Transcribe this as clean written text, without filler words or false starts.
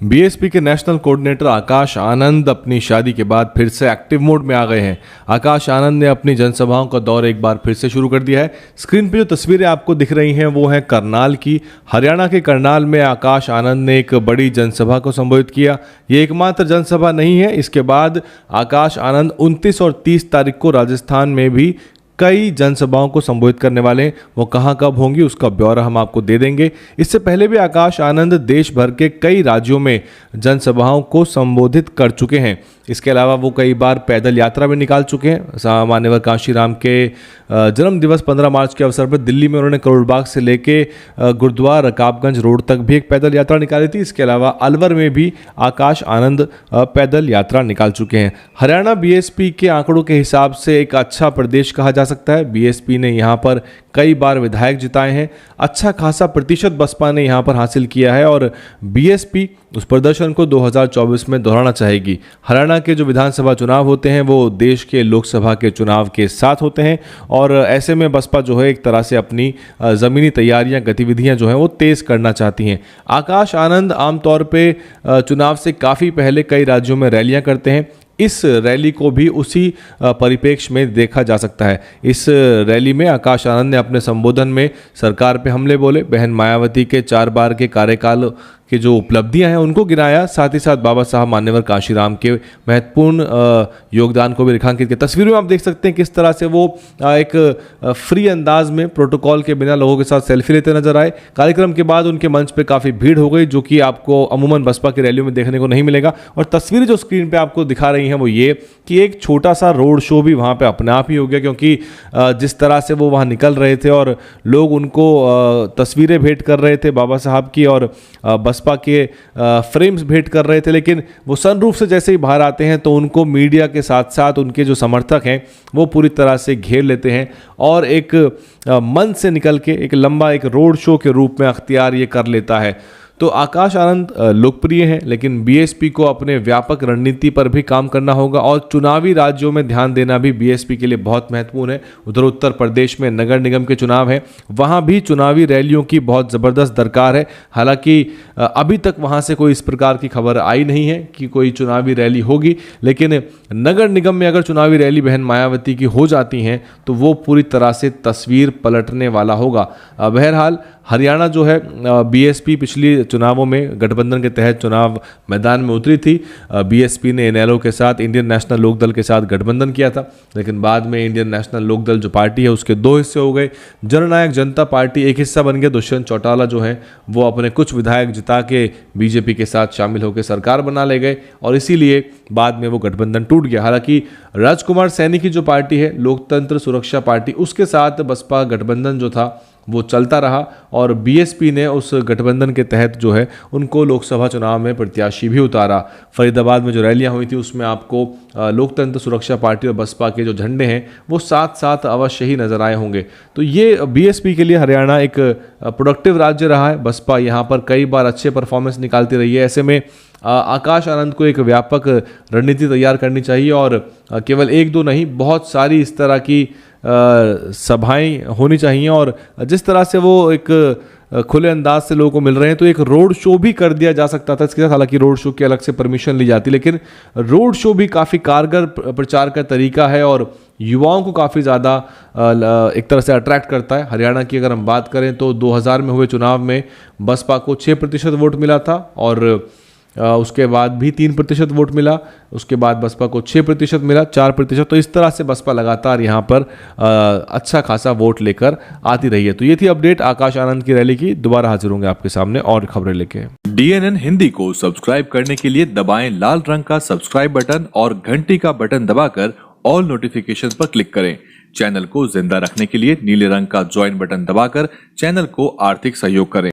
BSP के national coordinator Akash Anand अपनी शादी के बाद फिर से एक्टिव मोड में आ गए हैं। आकाश आनंद ने अपनी जनसभाओं का दौर एक बार फिर से शुरू कर दिया है। स्क्रीन पर जो तस्वीरें आपको दिख रही हैं वो हैं करनाल की। हरियाणा के करनाल में आकाश आनंद ने एक बड़ी जनसभा को संबोधित किया। ये एकमात्र जनसभा नहीं है, इसके बाद आकाश आनंद 29 और 30 तारीख को राजस्थान में भी कई जनसभाओं को संबोधित करने वाले हैं। वो कहां कब होंगी उसका ब्यौरा हम आपको दे देंगे। इससे पहले भी आकाश आनंद देश भर के कई राज्यों में जनसभाओं को संबोधित कर चुके हैं। इसके अलावा वो कई बार पैदल यात्रा भी निकाल चुके हैं। मान्यवर कांशीराम के जन्म दिवस 15 मार्च के अवसर पर दिल्ली में उन्होंने करोल बाग से लेके गुरुद्वारा रकाबगंज रोड तक भी एक पैदल यात्रा निकाली थी। इसके अलावा अलवर में भी आकाश आनंद पैदल यात्रा निकाल चुके हैं। हरियाणा बीएसपी के आंकड़ों के हिसाब से एक अच्छा प्रदेश कहा जा सकता है। बीएसपी ने यहाँ पर कई बार विधायक जिताए हैं। अच्छा खासा प्रतिशत बसपा ने यहाँ पर हासिल किया है और बीएसपी उस प्रदर्शन को 2024 में दोहराना चाहेगी। हरियाणा के जो विधानसभा चुनाव होते हैं वो देश के लोकसभा के चुनाव के साथ होते हैं और ऐसे में बसपा जो है एक तरह से अपनी ज़मीनी तैयारियां गतिविधियां जो हैं वो तेज़ करना चाहती हैं। आकाश आनंद आमतौर पे चुनाव से काफ़ी पहले कई राज्यों में रैलियां करते हैं। इस रैली को भी उसी परिप्रेक्ष्य में देखा जा सकता है। इस रैली में आकाश आनंद ने अपने संबोधन में सरकार पे हमले बोले, बहन मायावती के 4 बार के कार्यकाल की जो उपलब्धियां हैं उनको गिनाया, साथ ही साथ बाबा साहब मान्यवर कांशीराम के महत्वपूर्ण योगदान को भी रेखांकित किया। तस्वीरों में आप देख सकते हैं किस तरह से वो एक फ्री अंदाज में प्रोटोकॉल के बिना लोगों के साथ सेल्फी लेते नजर आए। कार्यक्रम के बाद उनके मंच पे काफ़ी भीड़ हो गई, जो कि आपको अमूमन बसपा की रैलियों में देखने को नहीं मिलेगा। और तस्वीरें जो स्क्रीन पर आपको दिखा रही हैं वो ये कि एक छोटा सा रोड शो भी वहाँ पर अपने आप ही हो गया, क्योंकि जिस तरह से वो वहाँ निकल रहे थे और लोग उनको तस्वीरें भेंट कर रहे थे बाबा साहब की और बसपा के फ्रेम्स भेंट कर रहे थे, लेकिन वो सनरूफ से जैसे ही बाहर आते हैं तो उनको मीडिया के साथ साथ उनके जो समर्थक हैं वो पूरी तरह से घेर लेते हैं और एक मंच से निकल के एक लंबा एक रोड शो के रूप में अख्तियार ये कर लेता है। तो आकाश आनंद लोकप्रिय हैं, लेकिन बीएसपी को अपने व्यापक रणनीति पर भी काम करना होगा और चुनावी राज्यों में ध्यान देना भी बीएसपी के लिए बहुत महत्वपूर्ण है। उधर उत्तर प्रदेश में नगर निगम के चुनाव हैं, वहाँ भी चुनावी रैलियों की बहुत ज़बरदस्त दरकार है। हालांकि अभी तक वहाँ से कोई इस प्रकार की खबर आई नहीं है कि कोई चुनावी रैली होगी, लेकिन नगर निगम में अगर चुनावी रैली बहन मायावती की हो जाती हैं तो वो पूरी तरह से तस्वीर पलटने वाला होगा। बहरहाल हरियाणा जो है बीएसपी पिछली चुनावों में गठबंधन के तहत चुनाव मैदान में उतरी थी। बीएसपी ने इनेलो के साथ इंडियन नेशनल लोकदल के साथ गठबंधन किया था, लेकिन बाद में इंडियन नेशनल लोकदल जो पार्टी है उसके 2 हिस्से हो गए। जननायक जनता पार्टी एक हिस्सा बन गया। दुष्यंत चौटाला जो है वो अपने कुछ विधायक जिता के बीजेपी के साथ शामिल होकर सरकार बना ले गए और इसीलिए बाद में वो गठबंधन टूट गया। हालांकि राजकुमार सैनी की जो पार्टी है लोकतंत्र सुरक्षा पार्टी, उसके साथ बसपा गठबंधन जो था वो चलता रहा और बीएसपी ने उस गठबंधन के तहत जो है उनको लोकसभा चुनाव में प्रत्याशी भी उतारा। फरीदाबाद में जो रैलियां हुई थी उसमें आपको लोकतंत्र सुरक्षा पार्टी और बसपा के जो झंडे हैं वो साथ साथ अवश्य ही नजर आए होंगे। तो ये बीएसपी के लिए हरियाणा एक प्रोडक्टिव राज्य रहा है। बसपा यहाँ पर कई बार अच्छे परफॉर्मेंस निकालती रही है। ऐसे में आकाश आनंद को एक व्यापक रणनीति तैयार करनी चाहिए और केवल 1-2 नहीं, बहुत सारी इस तरह की सभाएं होनी चाहिए और जिस तरह से वो एक खुले अंदाज से लोगों को मिल रहे हैं तो एक रोड शो भी कर दिया जा सकता था इसके साथ। हालांकि रोड शो की अलग से परमिशन ली जाती, लेकिन रोड शो भी काफ़ी कारगर प्रचार का तरीका है और युवाओं को काफ़ी ज़्यादा एक तरह से अट्रैक्ट करता है। हरियाणा की अगर हम बात करें तो 2000 में हुए चुनाव में बसपा को 6% वोट मिला था और उसके बाद भी 3% वोट मिला, उसके बाद बसपा को 6% मिला, 4%। तो इस तरह से बसपा लगातार यहाँ पर अच्छा खासा वोट लेकर आती रही है। तो ये थी अपडेट आकाश आनंद की रैली की। दोबारा हाजिर होंगे आपके सामने और खबरें लेके। DNN हिंदी को सब्सक्राइब करने के लिए दबाएं लाल रंग का सब्सक्राइब बटन और घंटी का बटन दबाकर ऑल नोटिफिकेशन पर क्लिक करें। चैनल को जिंदा रखने के लिए नीले रंग का ज्वाइन बटन दबाकर चैनल को आर्थिक सहयोग करें।